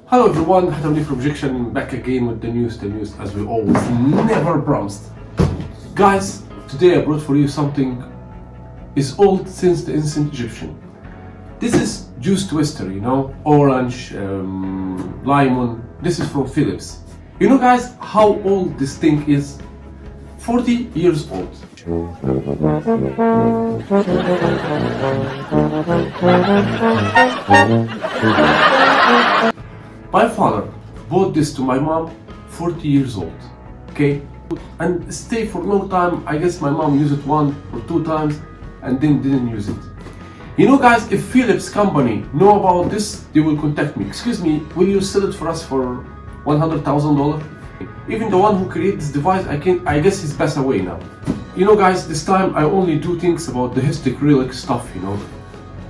Hello everyone, Hatem from Objection, back again with the news as we always never promised. Guys, today I brought for you something is old since the ancient Egyptian. This is juice twister, you know, orange, lemon. This is from Philips. You know guys how old this thing is? 40 years old. My father bought this to my mom, 40 years old, okay? And stay for a long time. I guess my mom used it 1 or 2 times and then didn't use it. You know guys, if Philips company know about this, they will contact me. Excuse me, will you sell it for us for $100,000? Even the one who created this device, I guess he's passed away now. You know guys, this time I only do things about the historic stuff, you know.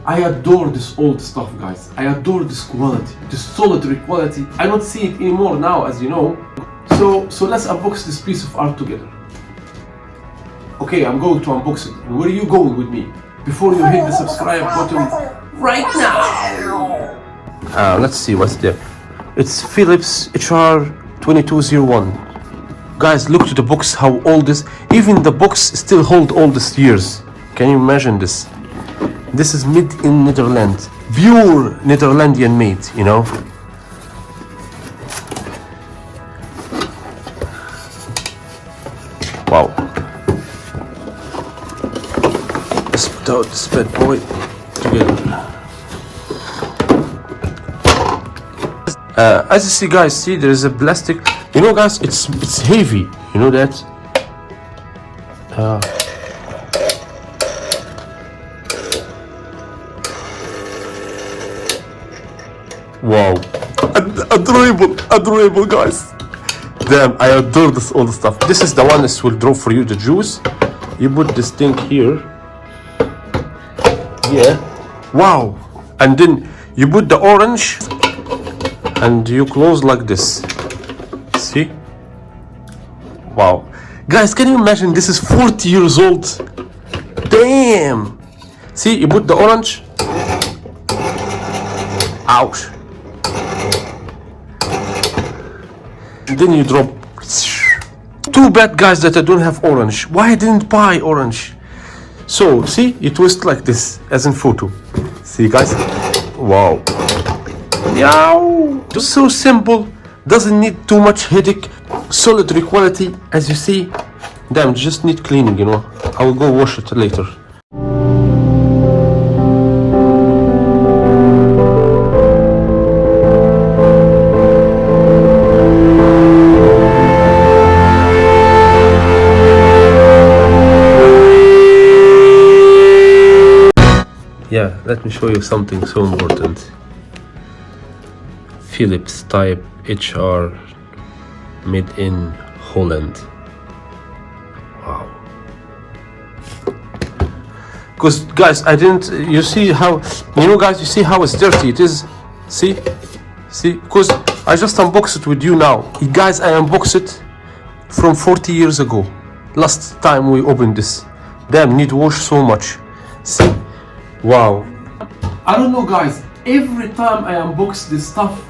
I adore this old stuff, guys. I adore this quality, this solitary quality. I don't see it anymore now, as you know. So let's unbox this piece of art together. Okay, I'm going to unbox it. And where are you going with me? Before you hit the subscribe button right now. Let's see what's there. It's Philips HR2201. Guys, look to the box, how old this. Even the box still hold all these years. Can you imagine this? This is made in Netherlands, pure Netherlandian made, you know. Wow. Let's put out this bad boy together. As you see, guys, see there is a plastic. You know, guys, it's heavy. You know that. Wow, adorable guys. Damn, I adore this all the stuff. This is the one that will draw for you the juice. You put this thing here. Yeah. Wow. And then you put the orange and you close like this. See? Wow. Guys, can you imagine this is 40 years old? Damn. See, you put the orange. Ouch. And then you drop. Too bad, guys, that I don't have orange. Why I didn't buy orange? So see, you twist like this, as in photo. See, guys? Wow. Yow. Just so simple. Doesn't need too much headache. Solitary quality, as you see. Damn, just need cleaning, you know. I will go wash it later. Yeah, let me show you something so important. Philips type HR made in Holland. Wow. Because guys, I didn't, you see how, you know guys, you see how it's dirty it is. See, because I just unboxed it with you now. Guys, I unboxed it from 40 years ago. Last time we opened this. Damn, need wash so much. See. Wow. I don't know guys, every time I unbox this stuff,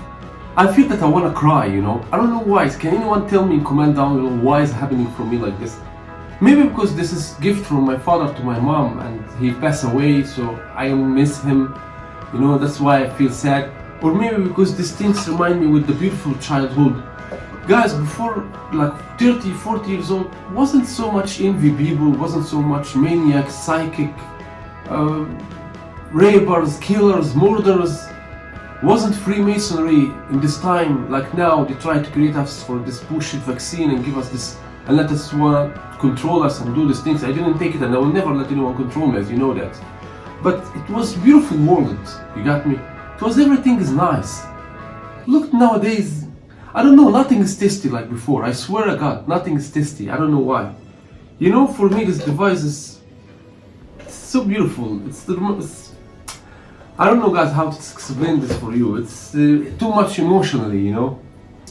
I feel that I want to cry, you know. I don't know why. Can anyone tell me in comment down below why is happening for me like this? Maybe because this is gift from my father to my mom and he passed away, so I miss him, you know, that's why I feel sad. Or maybe because these things remind me with the beautiful childhood. Guys, before like 30, 40 years old, wasn't so much envy people, wasn't so much maniacs, psychic, rapers, killers, murderers. Wasn't Freemasonry in this time like now. They try to create us for this bullshit vaccine and give us this and let us want to control us and do these things. I didn't take it and I will never let anyone control me, as you know that. But it was beautiful world, you got me? It was, everything is nice. Look nowadays, I don't know, nothing is tasty like before. I swear to God, nothing is tasty. I don't know why. You know, for me this device is so beautiful. I don't know guys how to explain this for you. It's too much emotionally, you know.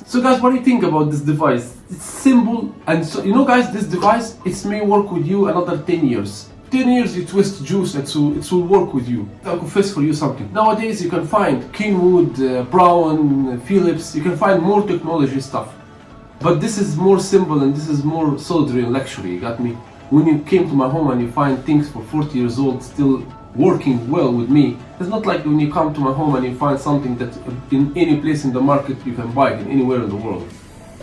So guys, what do you think about this device? It's simple and so, you know guys, this device, it may work with you another 10 years. 10 years you twist juice, it will work with you. I'll confess for you something. Nowadays you can find Kenwood, Brown, Philips, you can find more technology stuff. But this is more simple and this is more solidary and luxury, you got me? When you came to my home and you find things for 40 years old still working well with me, it's not like when you come to my home and you find something that in any place in the market you can buy it anywhere in the world.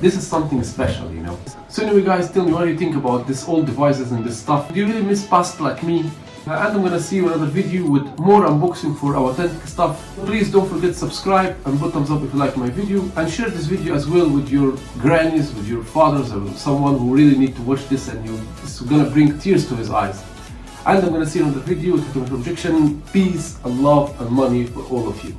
This is something special, you know. So anyway guys, tell me what do you think about this old devices and this stuff. Do you really miss past like me? And I'm gonna see you in another video with more unboxing for our authentic stuff. Please don't forget to subscribe and put thumbs up if you like my video, and share this video as well with your grannies, with your fathers, or someone who really need to watch this and it's gonna bring tears to his eyes. And I'm gonna see you in another video with Objection. Peace and love and money for all of you.